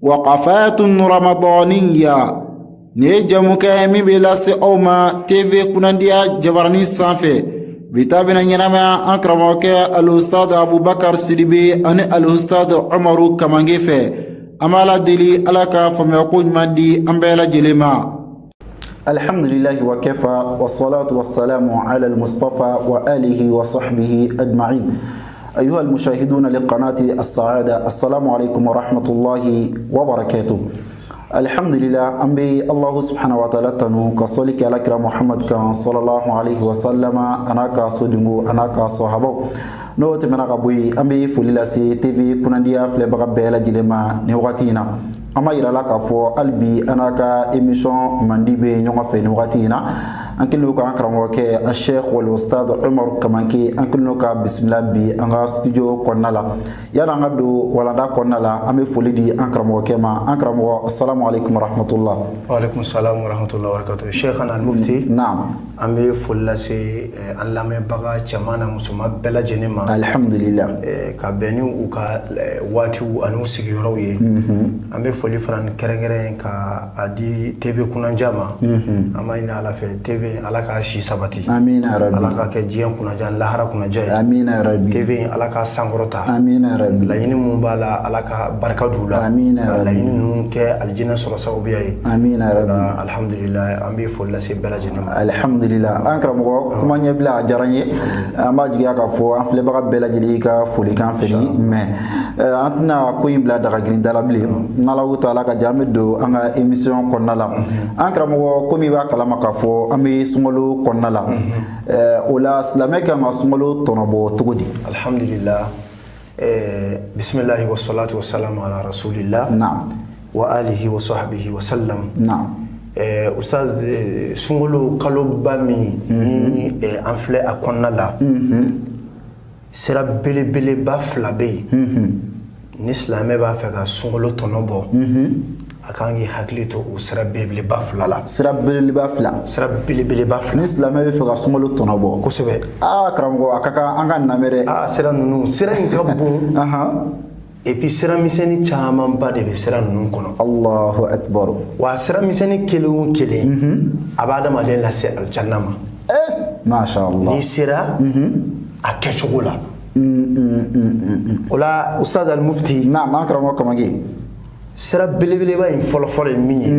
وقفات رمضانية نيجمك من بلاس أوما تيفي كننديا جبراني سانفي بتابنا ينما أكرمك الأستاذ أبو بكر سيدبي أن الأستاذ عمر كمانجيفي أمالا دلي ألاك فميقود مادي أمبيلا جلما. الحمد لله وكفى والصلاة والسلام على المصطفى وآله وصحبه أجمعين. أيها المشاهدون لقناة السعادة، السلام عليكم ورحمة الله وبركاته. الحمد لله أمبي الله سبحانه وتعالى تنو كصليك على كرام محمد كان صلى الله عليه وسلم أنا كصدمو أنا كصحابه نوت من أبوي أمبي فليلا سي تي كننديا فلبغ بيلا جلما نوغاتينا أما إلى لك فو ألبي أنا كإميشون منديبي نوغا في نوغاتينا أنكل نوكا أكرموك الشيخ والأستاذ عمر كمانكي أنكل نوكا بسم الله بي أنغا ستوديو كونالا يانا نغدو ولا دا كونالا أمي فوليدي أكرموك ما أكرمو. السلام عليكم ورحمة الله. وعليكم السلام ورحمة الله وبركاته. شيخنا المفتي نعم أمي فولاسي أن لم يبقى جمانا مسلمات بلا جنما الحمد لله كابيني وكا واتيو أنو سيجيروي أمي فولي فران كرنجرين كا أدي تيفي كنا جاما أما إن على في تيفي ala ka shi sabati. Amina ya rabbi. Ala ka ke jiyan kuna jan lahara kuna jaya. Amina ya rabbi. TV ala ka sangorota. Amina ya rabbi. La yini mun bala ala ka barka dula. Amina ya rabbi. La yini nun ke aljina sura sababiya yi. Amina ya rabbi. Alhamdulillah ambi folla se bela jinama. Alhamdulillah ankaramugo kuma nyebla jaranye ama jiga ka fo an fle baga bela jili ka foli kan feni mais antna ko yimbla daga grin dala bli nala taala ka jamedo anga émission konnala ankaramugo komi ba kala maka fo ami sungolo konnala ola islameka ma sungolo tonobo tugudi. Alhamdulillah bismillah wa salatu wa salam ala rasulillah na'am wa alihi wa sahbihi wa sallam. na'am Ustaz sungolo kaloba mi ni anfle a konnala sera bele ba flabe ni islamé ba fa ka sungolo tonobo akangi haklito o sera bele ba flala sera bele ba fla ni islamé be fa ka sungolo tonobo ko sebe karamgo akaka anga namere sera nunu sera ngabbu et puis sera miseni chaman ba de sera nunu kono. Allahu akbar. Wa sera miseni kelu abada ma len la se al jannama masha Allah ni sera akechogola ola ustad al mufti na'am akramo kamagi sera belebele ba in folo minye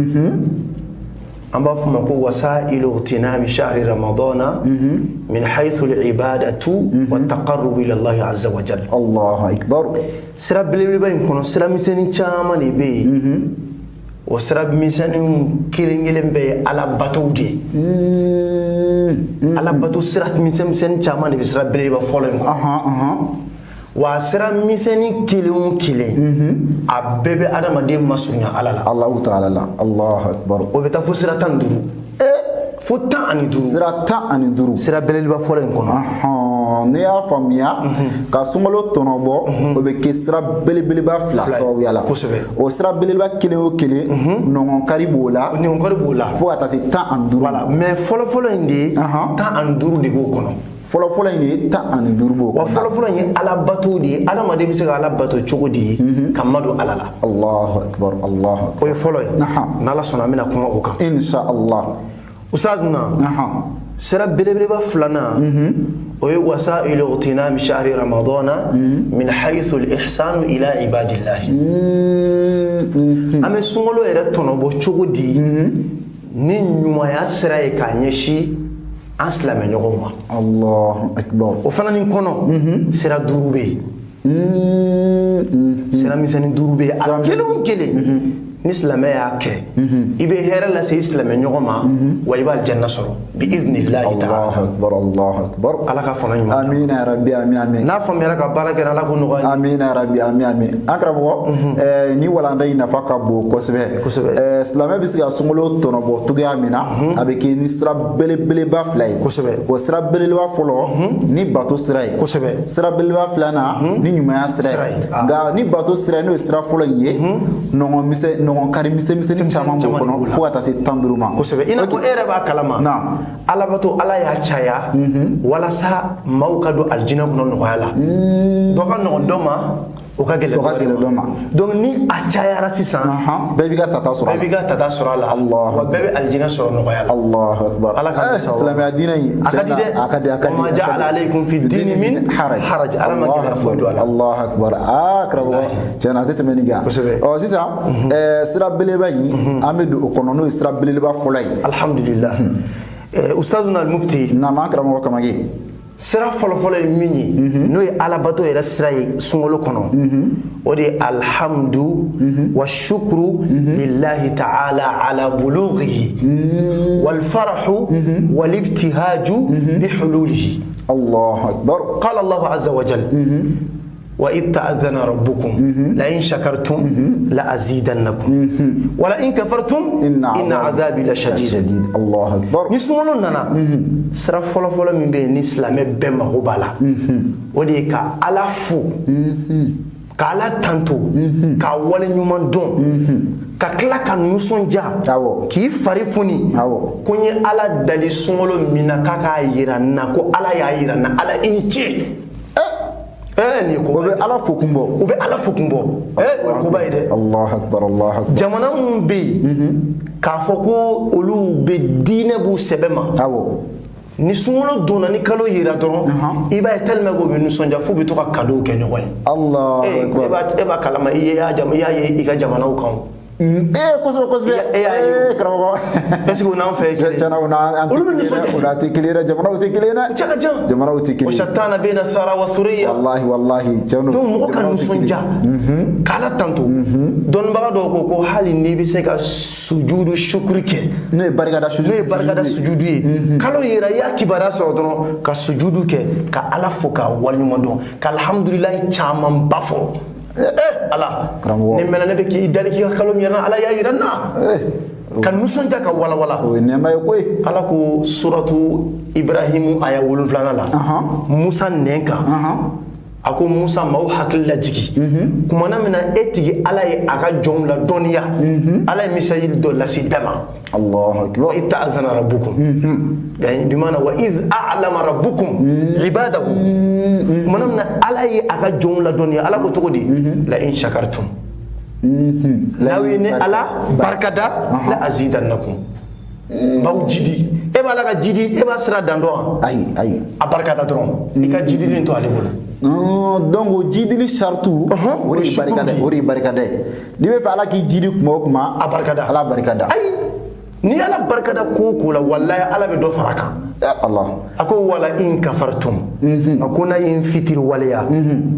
amba fuma ko wasailu ightinami shahri ramadana min haythu al ibadatu wa taqarrub ila Allah azza wa jalla. Allahu akbar. Sera belebele ba in kono sera miseni chama ne be o sera miseni kilingelen be ala batowde ala bato sera miseni chama ne be sera belebele ba folo en ko wa sera miseni kilin a bebe adamaden masunya alala Allahu ta'ala la Allahu akbar. o beta fo sera tan duru fo tan ani duru sera tan ani duru sera belebele ba folo en kono ne ya famiya ka sungolo tonobo o be ke sera belebele ba fla so yala o sera belebele ba kile o kile non karibola fo ata se tan ani duru wala mais folo indi tan ani duru de go kono folo ni ta ani durbo wa folo ni ala bato di ala ma de bi se ala bato chogodi kamado alala. Allahu akbar Allahu akbar. O folo nala sona mina kuma o kan insha Allah. Ustadna sera belebele ba flana o wasailu ightinam shahri ramadana min haythu al ihsan ila ibadillah ame sungolo era tonobo chogodi ni nyuma ya sera e kanyeshi aslame nyogoma. Allahu akbar. O fana ni kono sera durube sera misani durube akelu kele ni islamé yake ibe hera la se islamé nyogoma wa ibal janna soro bi iznillah ta'ala. Allahu akbar Allahu akbar. ala ka fana nyuma amin ya rabbi amin na fa mera ka baraka ala ko no amin ya rabbi amin akrabo ni wala ndai na faka bo ko sebe islamé bisiga sungolo tono bo tugi amina abeke ni sra bele ba flay ko sebe ko sra bele wa folo ni bato sray ko sebe sra bele wa flana ni nyuma ya sray ga ni bato sray no sra folo ye no mise no kari mise ni chama mo kono fo ata se tandruma ko sebe ina ko era ba kalama na ala bato ala ya chaya wala sa mawkadu aljina kuno no wala do kan no doma o ka gɛlɛn dɔ ma. Donc ni a cayara sisan bɛɛ b'i ka tata sɔrɔ a la. bɛɛ b'i ka tata sɔrɔ a la wa bɛɛ bɛ alijinɛ sɔrɔ nɔgɔya la. Allahu akbar. Ala ka dɛsɛ wa. Silamɛya diinɛ in a ka di dɛ. a ka di. wa ma ja'ala alaykum fi dini min haraj. Ala ma gɛlɛya foyi don a la. Allahu akbar. karamɔgɔ tiɲɛna a tɛ tɛmɛ nin kan. Kosɛbɛ. Sisan sira belebeleba in an bɛ don o kɔnɔ n'o ye sira belebeleba fɔlɔ ye. Alhamdulillah. Ustazuna al-Mufti. Naam an karamɔgɔ Kamaki. Sira fɔlɔfɔlɔ ye min ye n'o ye alabato yɛrɛ sira ye sunkalo kɔnɔ o de ye alhamdu wa shukru lillahi ta'ala ala bulughihi wal farahu wal ibtihaju bi hululihi. Allahu akbar. Qala Allahu azza wa jalla وإذ تأذن ربكم لئن شكرتم لأزيدنكم ولئن كفرتم إن عذابي لشديد. الله أكبر. نسمعنا نانا سر فلا فلا من بين الإسلام بما هو بالا ودي كا على فو كالا تانتو كاولي نيومان دون kakila ka nusɔndiya k'i fari funi ko n ye ala dali sunkalo min na k'a k'a yira n na ko ala y'a yira n na ala i ni ce. Ni ko be ala fo kun bɔ. U bɛ ala fo kun bɔ. O ko ba ye dɛ. Allahu akbar Allahu akbar. Jamana mun bɛ yen k'a fɔ ko olu bɛ diinɛ b'u sɛbɛ ma. Awɔ. Ni sunkalo donna ni kalo yira dɔrɔn i b'a ye tellement que u bɛ nisɔndiya f'u bɛ to ka cadeau kɛ ɲɔgɔn ye. Allahu akbar. E b'a kalama i y'a ye i ka jamanaw kan. Kosɛbɛ karamɔgɔ. Est-ce que o n'an fɛ ye kelen? Olu bɛ nisɔndiya. O tɛ kelen ye dɛ, jamanaw tɛ kelen ye dɛ. Cɛ ka jan. Jamanaw tɛ kelen ye. Wa shatana bayna sara wa suriya. Wallahi cɛw n'o. Donc mɔgɔ ka nisɔndiya k'ala tanto. Dɔnnibaga dɔw ko hali n'i bɛ se ka sujudu shukuri kɛ. N'o ye barikada sujudu ye. Kalo yira i y'a kibaruya sɔrɔ dɔrɔn ka sujudu kɛ ka ala fo k'a waleɲuman dɔn ka alhamdulilahi caman ba fɔ. Ala ni mɛnɛ ne bɛ k'i dali k'i ka kalo min yɛrɛ ala y'a yira n na ka nisɔndiya ka walawala. O ye nɛɛma ye koyi. Ala ko suratu Ibrahimu aya 7 la Musa nɛn kan a ko Musa maaw hakili lajigi kumana min na e tigi ala ye a ka jɔnw la dɔnniya ala ye misali dɔ lase bɛɛ ma. Allahu akbar. I ta'azana rabbukum bi maana wa iz a'lama rabbukum ibadahu kumana min na ala ye a ka jɔnw la dɔnniya ala ko cogo di la in shakartum n'aw ye ne ala barikada la azidannakum m'aw jidi. E b'a la ka jidi e b'a sira dan dɔn wa? Ayi a barikada dɔrɔn i ka jidili to ale bolo. Donc o jidili sartu o de ye barikada ye. N'i bɛ fɛ ala k'i jidi kuma o kuma a barikada ala barikada. Ayi ni ala barikada ko ko la wallahi ala bɛ dɔ fara kan. Allah a ko wala in kafartum a ko n'a ye n fitiri waleya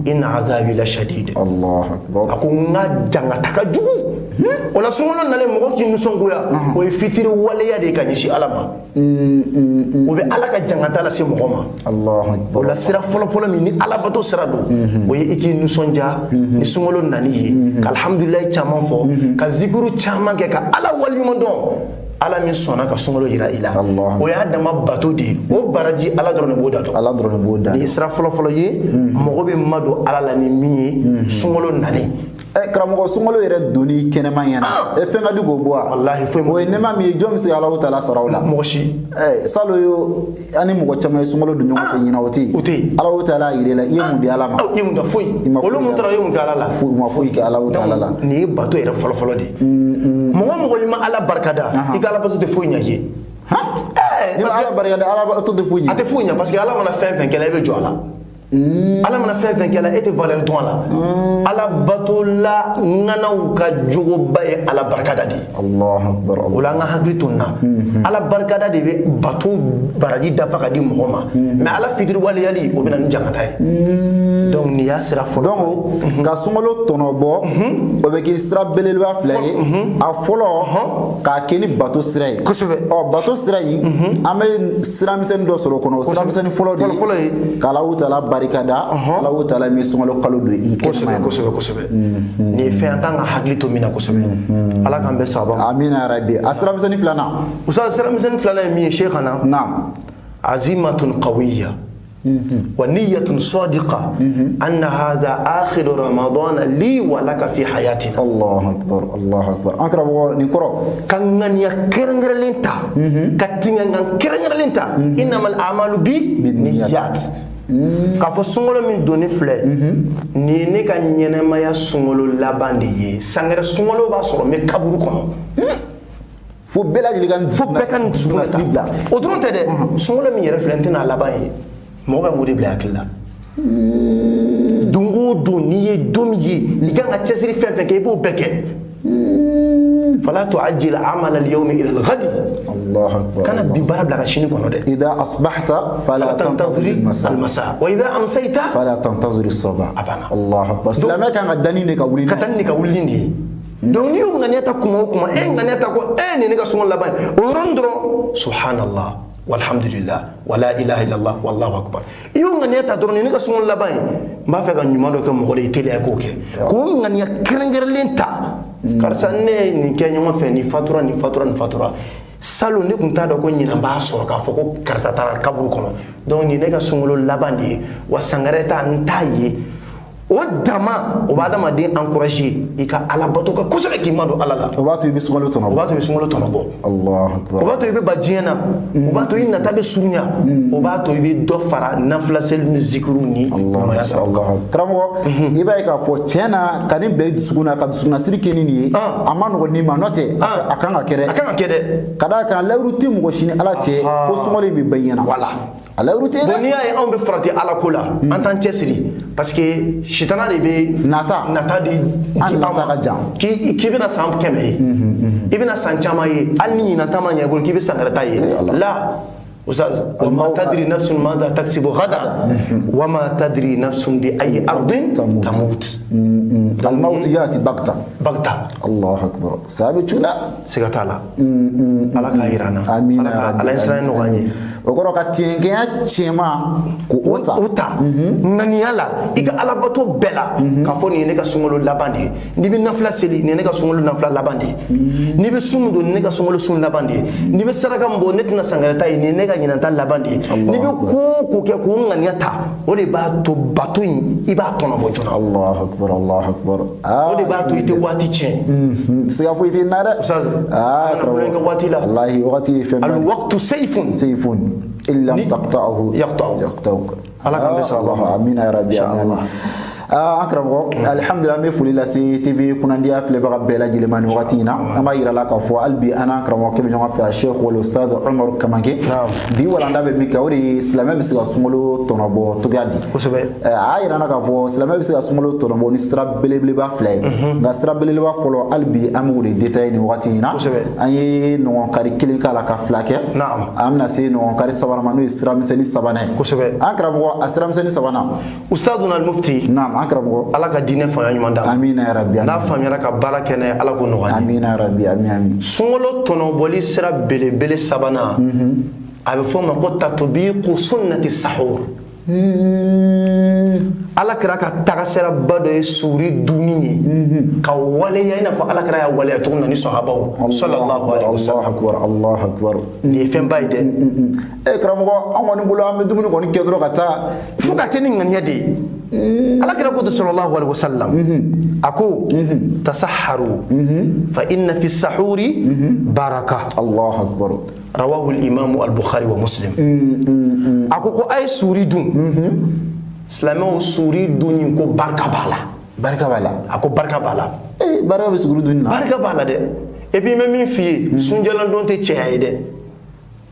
inna azabi la shadid. Allahu akbar. A ko n ka jangata ka jugu. O la sunkalo nalen mɔgɔ k'i nisɔngoya o ye fitiri waleya de ye ka ɲɛsin ala ma. O bɛ ala ka jangata lase mɔgɔ ma. Allahu akbar. O la sira fɔlɔfɔlɔ min ni alabato sira don o ye i k'i nisɔndiya ni sunkalo nani ye ka alhamdulilayi caman fɔ ka zikuru caman kɛ ka ala waleɲuman dɔn. Ala min sɔnna ka sunkalo yira i la o y'a dama bato de ye o baraji ala dɔrɔn de b'o da dɔn. Ala dɔrɔn de b'o da. Ni sira fɔlɔfɔlɔ ye mɔgɔ bɛ madon ala la ni min ye sunkalo nani. Karamɔgɔ sunkalo yɛrɛ donni kɛnɛma ɲɛna fɛn ka di k'o bɔ wa? Walahi foyi o ye nɛma min ye jɔn bɛ se Alahu taala sara o la? Mɔgɔ si. Salon ani mɔgɔ caman ye sunkalo don ɲɔgɔn fɛ ɲinan o tɛ yen. O tɛ yen. Alahu taala y'a yira i la i ye mun di ala ma? I ye mun da foyi. Olu mun taara i ye mun kɛ ala la? Foyi ma foyi kɛ Alahu taala la. Nin ye bato yɛrɛ fɔlɔfɔlɔ de ye. Mɔgɔ mɔgɔ i ma ala barikada i ka alabato tɛ foyi ɲɛ i ye. Ni ma ala barikada alabato tɛ foyi ɲɛ. A tɛ foyi ɲɛ parce que ala mana fɛn fɛn kɛ la i bɛ jɔ a la. Ala mana fɛn fɛn kɛ la e tɛ valeur dɔn a la. Alabato la ŋanaw ka jogoba ye ala barikada de ye. Allahu akbar. O la an ka hakili to nin na. Ala barikada de bɛ bato baraji dafa ka di mɔgɔ ma mais ala fitiri waleyali o bɛ na ni jangata ye. Donc nin y'a sira fɔlɔ. Donc ka sunkalo tɔnɔ bɔ o bɛ kɛ sira belebeleba fila ye a fɔlɔ k'a kɛ ni bato sira ye. Kosɛbɛ. Bato sira in an bɛ sira misɛnnin dɔ sɔrɔ o kɔnɔ o sira misɛnnin fɔlɔ de ye k'Alahu taala barikada Alahu taala min sunkalo kalo don i kɛnɛma. Kosɛbɛ. Nin ye fɛn an kan ka hakili to min na kosɛbɛ. Ala k'an bɛɛ sababa ma. Amina yarabi. A sira misɛnnin filanan. Usa sira misɛnnin filanan ye min ye Sheikhana. Naam. Azimatun qawiyya. ونية صادقة أن هذا آخر رمضان لي ولك في حياتنا. الله أكبر الله أكبر. أكرم نكرو. كان يكرر لنتا. كتير كان يكرر لنتا. إنما الأعمال بالنيات. k'a fɔ sunkalo min donni filɛ nin ye ne ka ɲɛnɛmaya sunkalo laban de ye sangɛrɛ sunkalo b'a sɔrɔ n bɛ kaburu kɔnɔ fo bɛɛ lajɛlen ka nin fo bɛɛ ka nin dusukun bila o dɔrɔn tɛ dɛ sunkalo min yɛrɛ filɛ n tɛna a laban ye mɔgɔ ka mun de bila hakili la don o don n'i ye don min ye i kan ka cɛsiri fɛn fɛn kɛ i b'o bɛɛ kɛ fala tu'ajjil amal al-yawm ila al-ghad Allahu akbar kana bi baara bila ka sini kɔnɔ dɛ idha asbahta fala tantazir al-masa wa idha amsayta fala tantazir as-sabah abana Allahu akbar silamɛ kan ka dani de ka wuli ka taa ni ka wuli de ye donc ni y'o ŋaniya ta kuma o kuma ŋaniya ta ko nin ne ka sunkalo laban ye o yɔrɔnin dɔrɔn subhanallah walhamdulillah wala ilaha illallah wallahu akbar i y'o ŋaniya ta dɔrɔn nin ne ka sunkalo laban ye n b'a fɛ ka ɲuman dɔ kɛ mɔgɔ la i teliya k'o kɛ k'o ŋaniya kɛrɛnkɛrɛnlen ta karisa ne ye nin kɛ ɲɔgɔn fɛ nin fatura nin fatura nin fatura salon ne tun t'a dɔn ko ɲinan b'a sɔrɔ k'a fɔ ko karisa taara kaburu kɔnɔ donc nin ne ka sunkalo laban de ye wa sangare ta n t'a ye o dama o b'a adamaden encourager i ka ala bato kɛ kosɛbɛ k'i ma don ala la o b'a to i bɛ sunkalo tɔnɔ o b'a to i bɛ sunkalo tɔnɔ bɔ Allahu akbar o b'a to i bɛ ba diɲɛ na o b'a to i nata bɛ surunya o b'a to i bɛ dɔ fara nafila seli ni zikiru ni ɲumanya saraw kan karamɔgɔ i b'a ye k'a fɔ tiɲɛ na ka nin bila i dusukun na ka dusukunnasiri kɛ ni nin ye a ma nɔgɔn n'i ma n'o tɛ a kan ka kɛ dɛ a kan ka kɛ dɛ ka d'a kan layiru tɛ mɔgɔ si ni ala cɛ ko sunkalo in bɛ ban i ɲɛna voilà a layiru tɛ bon n'i y'a ye anw bɛ farati ala ko la an t'an cɛsiri parce que sitana de bɛ nata di an nata ka jan k'i bɛna san 100 ye i bɛna san caman ye hali ni ɲinan ta ma ɲɛ i bolo k'i bɛ san wɛrɛ ta ye la ustaz wama tadri nafsun madha taksibu ghadan wama tadri nafsun bi ayi ardin tamut الموت ياتي بغتة الله اكبر ثابت لا سيغتالا ala ka yirana amina ala insana no ganye o koro ka tiengenya chema ko ota ngani yala ika ala bato bela ka fo ni ne ka sungolo labande ni bi nafla seli ni ne ka sungolo nafla labande ni bi sumudo ni ne ka sungolo sun labande ni bi saraka mbo ne tna sangarata ni ne ka nyinanta labande ni bi ko ke ko ngani yata o de ba to bato yi iba tono bo jona Allahu akbar o de ba to ite wati chen siga fo ite nara wallahi waqti fi al waqtu sayfun illa taqta'uhu yaqta'uk ala kan be sallallahu amina ya rabbi amin akramo alhamdulillah me fuli la si tv kunandiya file baga bela jilemani waqtina ama yira la ka fo albi ana akramo ke nyonga fa sheikh wal ustad umar kamange bi wala ndabe mi ka wori islamé bi siga sumolo tonobo to gadi kosobe ayira na ka fo islamé bi siga sumolo tonobo ni sira belebele ba fle nga sira belebele ba folo albi amu de detail ni waqtina ayi no kari kili kala ka flake amna se no kari sabana manu sira miseni sabana kosobe akramo asira miseni sabana ustaduna al mufti ala ka dinɛ fanga ɲuman da amina ya rabbi n'a faamuyara ka baara kɛ n'a ye ala k'o nɔgɔya amina ya rabbi amin sunkalo tɔnɔbɔli sira belebele sabanan a bɛ fɔ o ma ko tatbiqu sunnati sahur ala kɛra ka tagasira ba dɔ ye suuri dunni ye ka waleya i n'a fɔ ala kɛra y'a waleya cogo min na ni sahabaw sallallahu alaihi wasallam Allahu akbar nin ye fɛn ba ye dɛ karamɔgɔ an kɔni bolo an bɛ dumuni kɔni kɛ dɔrɔn ka taa fo ka kɛ ni ŋaniya de ye ala kira ko sallallahu alaihi wasallam ako tasahharu fa inna fi sahuri baraka Allahu akbar rawahu al-imam al-bukhari wa muslim ako ko ay suri dun silamɛw suri dun ko baraka bala ako baraka bala baraka bɛ suri dun na baraka bala dɛ et puis même min fi sunjalan don te cɛya ye dɛ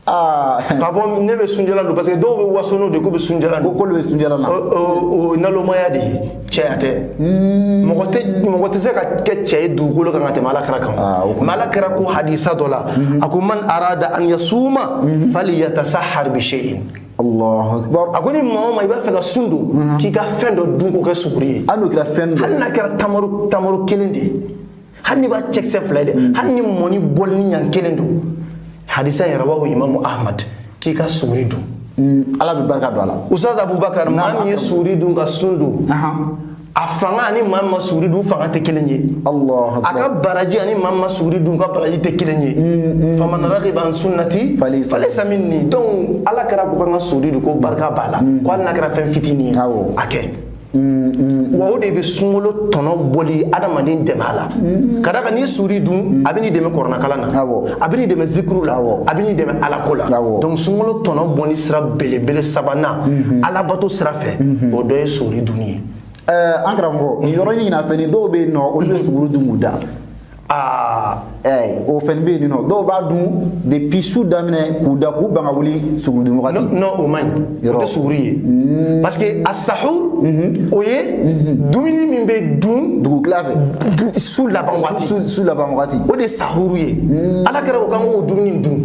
k'a fɔ ne bɛ sunjalan don parce que dɔw bɛ waso n'o de ko bɛ sunjalan don k'olu bɛ sunjalan na o nalomaya de ye cɛya tɛ mɔgɔ tɛ se ka kɛ cɛ ye dugukolo kan ka tɛmɛ ala kira kan mais ala kira ko hadisa dɔ la a ko man arada an yasuma falyatasahhar bi shay'in Allahu akbar a ko ni maa o maa i b'a fɛ ka sun don k'i ka fɛn dɔ dun k'o kɛ suguri ye hali n'o kɛra fɛn dɔ hali n'a kɛra tamaro kelen de ye hali ni b'a cɛkisɛ fila ye dɛ hali ni mɔni bɔli ni ɲan kelen don hadisa yɛrɛ b'a fɔ imamu ahmad k'i ka suguri dun ala bɛ barika don a la ustaz abubakar maa min ye suguri dun ka sun don a fanga ani maa min ma suguri dun fanga tɛ kelen ye Allahu akbar a ka baraji ani maa min ma suguri dun ka baraji tɛ kelen ye faman ragiba an sunnati falaysa minni donc ala kɛra ko kan ka suguri dun ko barika b'a la ko hali n'a kɛra fɛn fitinin ye a kɛ wa o de bɛ sunkalo tɔnɔ bɔli adamaden dɛmɛ a la ka da kan n'i suri dun a bɛ n'i dɛmɛ kɔrɔnakala na a bɛ n'i dɛmɛ zikuru la a bɛ n'i dɛmɛ alako la donc sunkalo tɔnɔ bɔli sira belebele sabanan alabato sira fɛ o dɔ ye suri dunni ye. An karamɔgɔ nin yɔrɔ in na fɛnɛ dɔw bɛ yen nɔ olu bɛ suguru dun k'u da. O fɛn bɛ yen nɔ dɔw b'a dun depuis su daminɛ k'u da k'u ban ka wuli suguru dun wagati. Non o man ɲi o tɛ suguru ye parce que a sahur o ye dumuni min bɛ dun dugukila fɛ su laban waati su laban wagati o de ye sahuru ye ala kɛra o kan k'o dumuni dun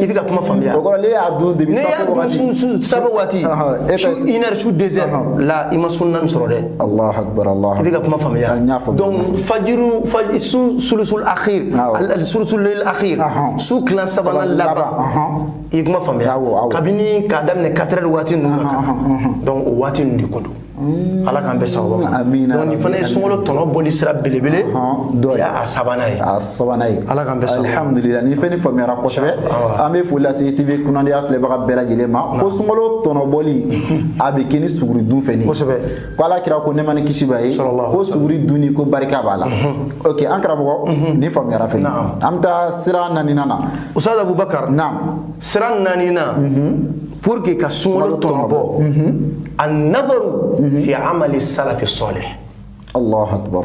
i bɛ ka kuma faamuya o kɔrɔ ne y'a dun depuis safo wagati su safo waati su 1 heure su 2 heures la i ma sunna sɔrɔ dɛ. Allahu akbar Allah i bɛ ka kuma faamuya donc fajiru sulusul akhir sulusul layl akhir su kilan sabanan laban i kuma faamuya kabini k'a daminɛ 4 heures waati ninnu na ka na donc o waati ninnu de ko don ala k'an bɛ sababa ma donc nin fana ye sunkalo tɔnɔ bɔli sira belebele dɔ ye a sabanan ye ala k'an bɛ sababa alhamdulillah nin fɛn nin faamuyara kosɛbɛ an bɛ foli lase TV kunnadiya filɛbaga bɛɛ lajɛlen ma ko sunkalo tɔnɔ bɔli a bɛ kɛ ni suguri dun fɛn ye kosɛbɛ ko ala kira ko nɛɛma ni kisi b'a ye ko suguri dunni ko barika b'a la ok an karamɔgɔ nin faamuyara fɛnɛ an bɛ taa sira naaninan na Ustaz Abubakar sira naaninan pour que ka sunkalo tɔnɔ bɔ an-nadaru fi amali salafi salih. Allahu akbar.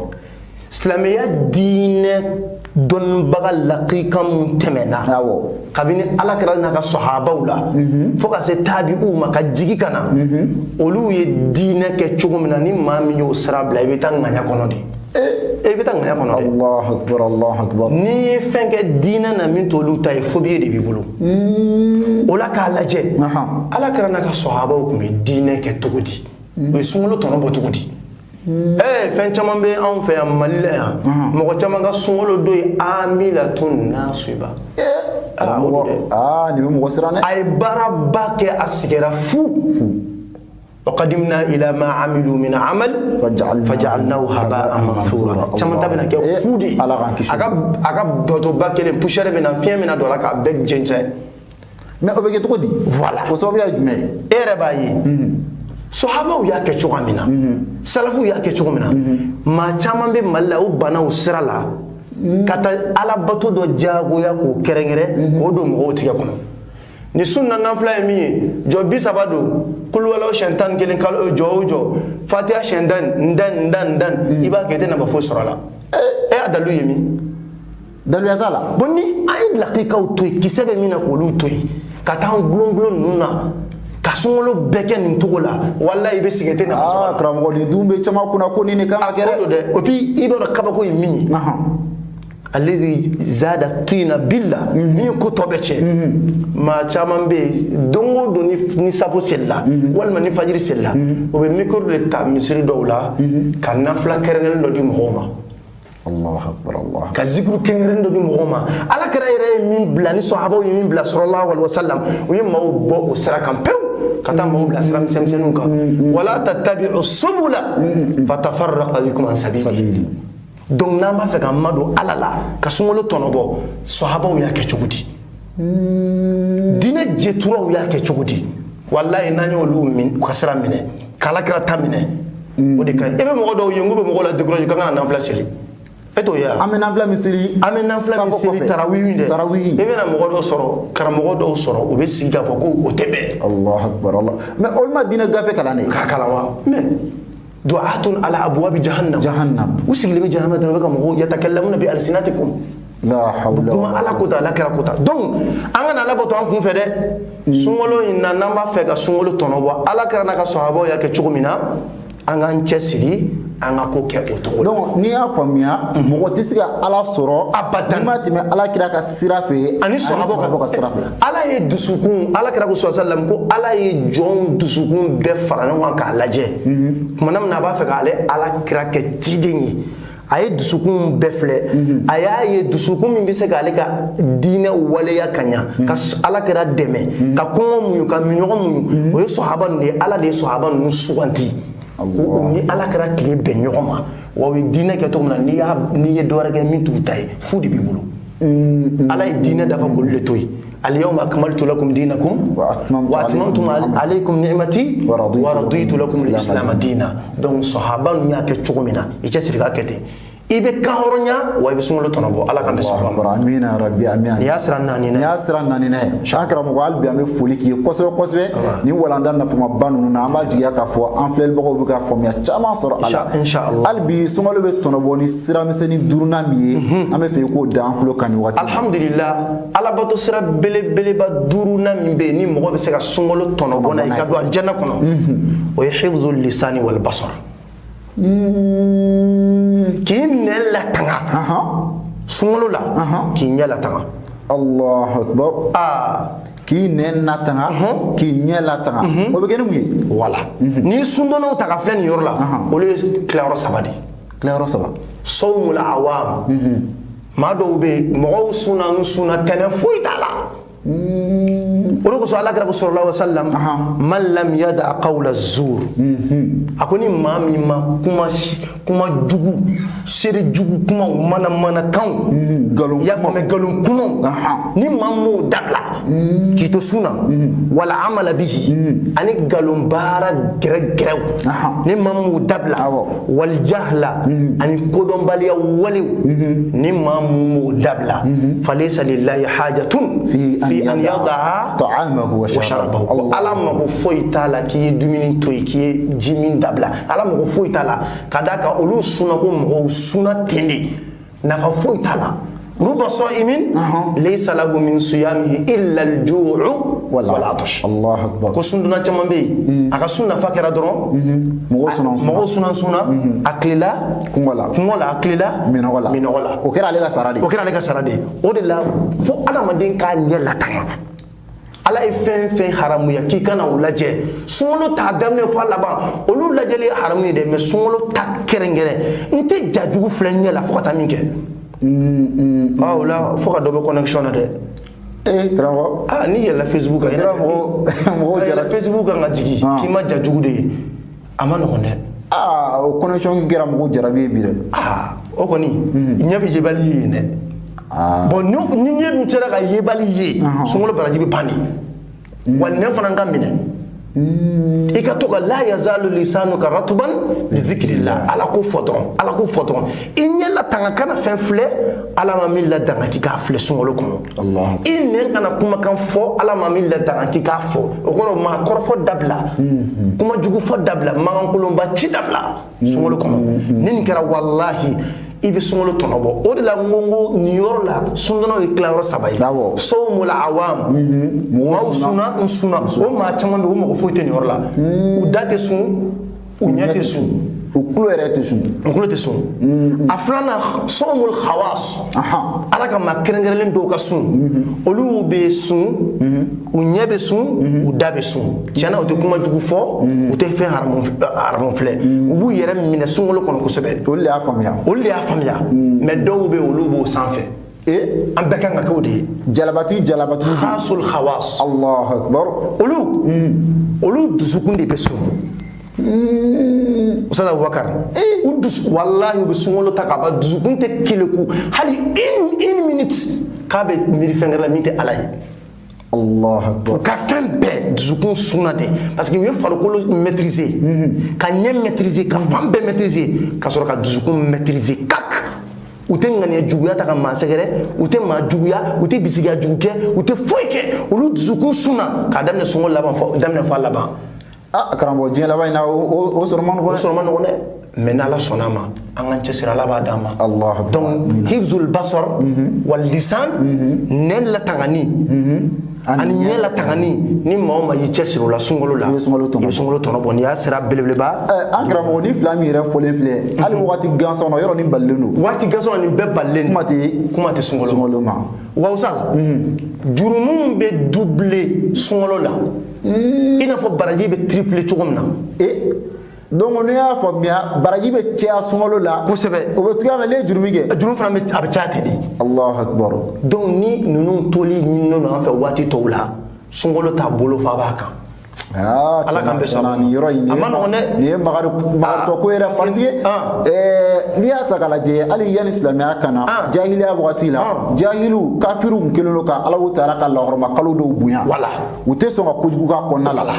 Silamɛya diinɛ dɔnnibaga lakika mun tɛmɛna kabini ala kɛra n'a ka sahabaw la fo ka se tabi'u ma ka jigi ka na olu ye diinɛ kɛ cogo min na ni maa min y'o sira bila i bɛ taa ŋaɲa kɔnɔ de i bɛ taa ŋaɲa kɔnɔ de. Allahu akbar Allahu akbar. n'i ye fɛn kɛ diinɛ na min t'olu ta ye phobie de b'i bolo o la k'a lajɛ ala kɛra n'a ka sahabaw tun bɛ diinɛ kɛ cogo di o ye sunkalo tɔnɔ bɔ cogo di. fɛn caman bɛ anw fɛ yan Mali la yan mɔgɔ caman ka sunkalo dɔ ye amilatun nasiba nin bɛ mɔgɔ siran dɛ a ye baaraba kɛ a sigɛra fu وقدمنا إلى ما عملوا من عمل فجعلناه هباء منثورا caman ta bɛna kɛ fu de a ka bateauba kelen poussière bɛna fiɲɛ bɛna don a la k'a bɛɛ jɛnsɛn mais o bɛ kɛ cogo di voilà o sababuya ye jumɛn ye e yɛrɛ b'a ye sahabaw y'a kɛ cogo min na salafu y'a kɛ cogo min na maa caman bɛ Mali la o banaw sira la ka taa alabato dɔ jagoya k'o kɛrɛnkɛrɛn k'o don mɔgɔw tigɛ kɔnɔ ni sunna nafila ye min ye jɔ 30 don kulwalaw siyɛn 11 kalo jɔ o jɔ fatiha siyɛn 10 i b'a kɛ i tɛ nafa foyi sɔrɔ a la a dalu ye min daluya t'a la bon ni an ye lakikaw to yen kisɛ bɛ min na k'olu to yen ka taa an gulongulon ninnu na ka sunkalo bɛɛ kɛ nin cogo la walahi i bɛ sigi i tɛ nafa sɔrɔ a la karamɔgɔ nin dun bɛ caman kunna ko nin de kan ka kɛ dɛ et puis i b'a dɔn kabako ye min ye alladhi zada tina billah ni ko tɔ bɛ tiɲɛ maa caman bɛ yen don o don ni safo selila walima ni fajiri selila o bɛ micro de ta misiri dɔw la ka nafila kɛrɛnkɛrɛnnen dɔ di mɔgɔw ma Allahu akbar Allah ka zikuru kɛrɛnkɛrɛnnen dɔ di mɔgɔw ma ala kɛra yɛrɛ ye min bila ni sahabaw ye min bila sallallahu alaihi wasallam u ye maaw bɔ o sira kan pewu ka taa maaw bila sira misɛnmisɛnninw kan wala tattabi'u subula fatafarraqa bikum an sabili donc n'an b'a fɛ ka madon ala la ka sunkalo tɔnɔ bɔ sahabaw y'a kɛ cogo di diinɛ jɛturaw y'a kɛ cogo di walahi n'an y'olu min ka sira minɛ k'ala kɛra ta minɛ o de ka ɲi e bɛ mɔgɔ dɔw ye n ko bɛ mɔgɔ la décourager k'an kana nafila seli e t'o ye wa an bɛ nafila min seli tarawihi dɛ i bɛna mɔgɔ dɔw sɔrɔ karamɔgɔ dɔw sɔrɔ o bɛ sigi k'a fɔ ko o tɛ bɛn Allahu akbar Allah mais olu ma diinɛ gafe kalan de k'a kalan wa mais du'atun ala abwabi jahannam u sigilen bɛ jahannama dɔrɔn u bɛ ka mɔgɔw yatakallamuna bi alsinatikum la hawla kuma ala kota ala kɛra kota donc an kana ala bato an kun fɛ dɛ sunkalo in na n'an b'a fɛ ka sunkalo tɔnɔ bɔ ala kɛra n'a ka sahabaw y'a kɛ cogo min na an k'an cɛsiri an ka ko kɛ o cogo la donc n'i y'a faamuya mɔgɔ tɛ se ka ala sɔrɔ abadan n'i ma tɛmɛ ala kira ka sira fɛ ani sahabaw ka sira fɛ ala ye dusukun ala kira ko sallallahu ko ala ye jɔn dusukun bɛɛ fara ɲɔgɔn kan k'a lajɛ tumana min na a b'a fɛ k'ale ala kira kɛ ciden ye a ye dusukun bɛɛ filɛ a y'a ye dusukun min bɛ se k'ale ka diinɛ waleya ka ɲa ka ala kira dɛmɛ ka kɔngɔ muɲu ka minɔgɔ muɲu o ye sahaba ninnu de ye ala de ye sahaba ninnu suganti ko ni ala kɛra tile bɛn ɲɔgɔn ma wa o ye diinɛ kɛ cogo min na n'i ye dɔ wɛrɛ kɛ min t'u ta ye fu de b'i bolo ala ye diinɛ dafa k'olu le to yen اليوم أكملت لكم دينكم وأتممت عليكم نعمتي ورضيت لكم الإسلام دينا. دون صحابة نياك تشومنا يجسر كاتي ibe kahoronya wa ibe sungolo tonobo ala kambe subhanahu amina rabbi amina yasranna ni ne shakra mo albi ame foliki kosbe ni walanda na fuma banu na amba jiya ka fo anflel bako bu ka fo mi chama soro ala inshallah albi sungolo be tonobo ni sira miseni duruna mi ame fe ko dan kulo kan wati alhamdulillah ala bato sira bele ba duruna mi be ni mo be se ka sungolo tonobo na ikado aljanna kono wa hifzul lisani wal basar kin la tanga sungolo la kin la tanga Allahu akbar kin na tanga kin la tanga o be genu mi wala ni sundono ta ka flen yor la o le claro sabadi sawmul awam ma do be mo suna tane fuitala ولو سؤال الله صلى الله عليه وسلم من لم يدع قول الزور أكوني مامي ما كما جوجو سير جوجو كما مانا كان يا كم قالوا كما ني مامو دبلا كيتو سونا ولا عمل به أني قالوا بارا جرو ني مامو دبلا والجهل أني كودم بالي وليو ني مامو دبلا فليس لله حاجة في أن يضع طعامه وشرابه ala mago foyi tala ki dumini toyi ki jimin dabla ala mago foyi tala kadaka olu suna ko mago suna tende nafa foyi tala ruba sa'imin laysa lahu min siyamihi illa al-ju'u wal 'atash Allahu akbar ko sunduna caman be aka sunna fakira doron mago suna aklila kungola aklila minogola o kera ale ka sarade o de la fo adamaden ka nyela tanga ala e fen haramu ya ki kana ulaje sungolo ta damne fa laba olu lajeli haramu de me sungolo ta kerengere nte jajugu flenye la fo ta minke la fo ka dobe connection de bravo ni yela Facebook ina mo jara Facebook nga jigi ki ma jajugu de amano konde o connection ki gera mo jara be bi de o koni nyabi jebali ne bon ni nyedu tera ka yebali ye sungolo baraji be pani wal ne fana ngamine ikatoka la yazalu lisanuka ratban li zikrillah ala ko fodron inyela tanga kana fen fle ala ma milla danga ki ka fle sungolo kono Allah inne kana kuma kan fo ala ma milla danga ki ka fo okoro ma korfo dabla kuma jugu fo dabla ma ngolomba ci dabla sungolo kono nin kera wallahi ibe sungolo tonobo o de la ngongo ni yorla sundono e claro sabay sawmul awam mo suna o ma chama be o mo foite ni yorla u date sun u nyate sun o kulo te sun aflana sawmul khawas ala ka makrengelen do ka sun olu be sun u nyebe sun u dabe sun tiana o te kuma jugu fo o te fe harmon fle u yere mine sungolo kono ko sebe o le a famia mais do be olu bo sanfe am bekanga ko de jalabatu khasul khawas Allahu akbar olu dusukunde be sun Ustaz Abubakar udus wallahi be sungolo takaba dusukunte keleku hali in minute ka be miri fengala mite alay Allah akbar ka fembe dusukun sunade parce que we farikolo maîtriser ka nyem maîtriser ka fambe maîtriser ka soro ka dusukun maîtriser kak ute ngani juguya ta ka masegere ute ma juguya ute bisiga juguke ute foike ulu dusukun suna ka damne sungol laban fo damne fa laban karambo diɲɛ laban in na o sɔrɔ man nɔgɔn dɛ mais n'ala sɔnna ma an k'an cɛsiri ala b'a d'an ma donc hifzul basar wal lisan nɛn latangani ani ɲɛ latangani ni maa o maa y'i cɛsiri o la sunkalo la i bɛ sunkalo tɔnɔ bɔ n'i y'a sera belebeleba an karamɔgɔ ni fila min yɛrɛ fɔlen filɛ hali waati gansan na yɔrɔ nin balilen don waati gansan na nin bɛɛ balilen kuma tɛ sunkalo ma wa Ustaz jurumu bɛ double sunkalo la i n'a fɔ baraji bɛ triple cogo min na donc ne y'a faamuya baraji bɛ caya sunkalo la kosɛbɛ o bɛ tugu a la ne ye jurumi kɛ jurumi fana a bɛ caya ten de Allahu akbar donc ni ninnu toli ɲininen don an fɛ waati tɔw la sunkalo t'a bolo fa b'a kan ala kan bɛ sɔn ni yɔrɔ in a ma nɔgɔn dɛ ni ye magarito ko yɛrɛ parce que n'i y'a ta k'a lajɛ hali yanni silamɛya kana jahiliya wagati la jahilu kafiru kun kɛlen don ka Alahu Taala ka lahɔrɔma kalo dɔw bonya u tɛ sɔn ka kojugu k'a kɔnɔna la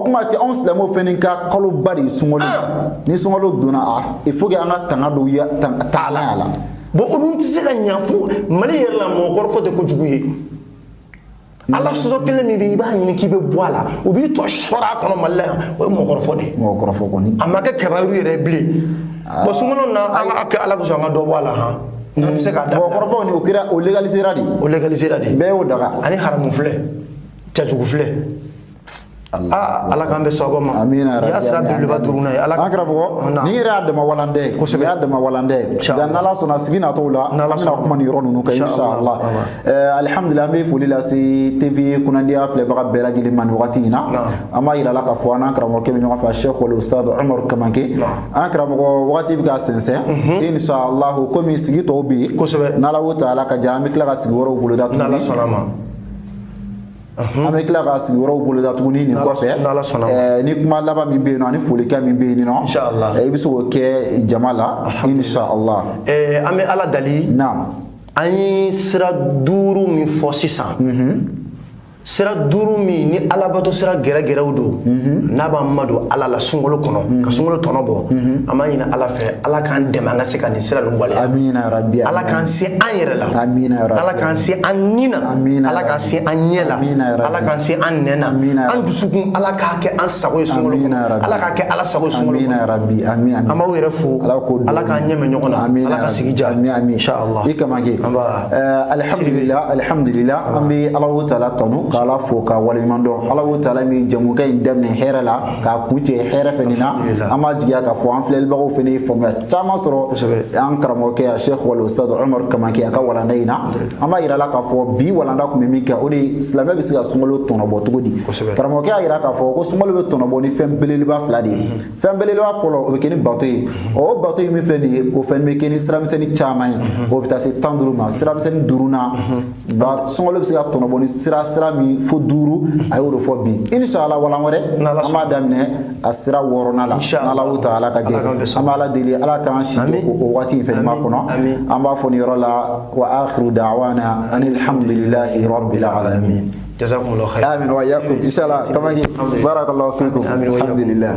kuma tɛ anw silamɛw fɛnɛ ka kaloba de ye sunkalo ni sunkalo donna il faut que an ka tanga dɔw taala la bon olu tɛ se ka ɲɛ fo Mali yɛrɛ la mɔgɔkɔrɔ fɔ tɛ kojugu ye ala sɔrɔ kelen min bɛ i b'a ɲini k'i bɛ bɔ a la u b'i tɔ sɔrɔ a kɔnɔ Mali la yan o ye mɔgɔkɔrɔ fɔ de ye mɔgɔkɔrɔ fɔ kɔni a ma kɛ kabaru yɛrɛ ye bilen bon sunkalo na an ka kɛ ala kosɔn an ka dɔ bɔ a la han n'an tɛ se k'a dabila mɔgɔkɔrɔbaw ni o kɛra o légalisera de bɛɛ y'o daga ani haramu filɛ cɛjugu filɛ ala k'an bɛ sababa ma amina ya sira belebeleba duruna ye ala an karamɔgɔ ni yɛrɛ y'a dama walandɛ kosɛbɛ y'a dama walandɛ nka n'ala sɔnna sigi natɔw la an bɛna kuma ni yɔrɔ ninnu kan inshallah alhamdulillah an bɛ foli lase TV kunnadiya filɛbaga bɛɛ lajɛlen ma nin wagati in na an b'a yira la k'a fɔ an n'an karamɔgɔkɛ bɛ ɲɔgɔn fɛ Sheikh Ustad Umaru Kamanke an karamɔgɔ wagati bɛ ka sɛnsɛn inshallah komi sigi tɔw bɛ yen kosɛbɛ n'Alahu Taala ka diya an bɛ tila ka sigi wɛrɛw boloda tuguni n'Ala sɔnna ma an bɛ tila ka sigi wɛrɛw boloda tuguni nin kɔfɛ ni kuma laban min bɛ yen nɔ ani folikan min bɛ yen nɔ i bɛ se k'o kɛ jama la inshallah an bɛ ala dali an ye sira 5 min fɔ sisan sira 5 min ni alabato sira gɛrɛgɛrɛw don n'a b'an ma don ala la sunkalo kɔnɔ ka sunkalo tɔnɔ bɔ an b'a ɲini ala fɛ ala k'an dɛmɛ an ka se ka nin sira ninnu waleya amina ya rabbi ala k'an se an yɛrɛ la amina ya rabbi ala k'an se an nin na ala k'an se an ɲɛ la ala k'an se an nɛn na an dusukun ala k'a kɛ an sago ye sunkalo kɔnɔ ala k'a kɛ ala sago ye sunkalo amina ya rabbi amin an b'aw yɛrɛ fo ala k'an ɲɛmɛ ɲɔgɔn na ala ka sigi diya inshallah i Kamanke alhamdulillah an bɛ Alahu Taala tanu k'ala fo ka waleɲuman dɔn Alahu Taala min jamukan in daminɛ hɛrɛ la k'a kuncɛ hɛrɛ fɛnɛ na an b'a jigiya k'a fɔ an filɛlibagaw fɛnɛ ye faamuya caman sɔrɔ an karamɔgɔkɛ Sheikh Ustad Umaru Kamanke a ka walanda in na an b'a yira la k'a fɔ bi walanda kun bɛ min kɛ o de silamɛ bɛ se ka sunkalo tɔnɔbɔ cogo di karamɔgɔkɛ y'a yira k'a fɔ ko sunkalo bɛ tɔnɔbɔ ni fɛn belebeleba fila de ye fɛn belebeleba fɔlɔ o bɛ kɛ ni bato ye o bato in min filɛ nin ye o fɛn bɛ kɛ ni siramisɛnnin caman ye o bɛ taa se 15 ma siramisɛnnin 5nan sunkalo bɛ se ka tɔnɔbɔ ni sira min fo 5 a y'o de fɔ bi inshallah walan wɛrɛ an b'a daminɛ a sira 6nan la n'Alahu Taala ka jɛ an b'a ala deli ala k'an si o waati in fɛnɛ ma kɔnɔ an b'a fɔ nin yɔrɔ la wa akhiru da'wana anil hamdulillahi rabbil alamin jazakumullahu khairan amin wa iyyakum inshallah Kamanke barakallahu fikum alhamdulillah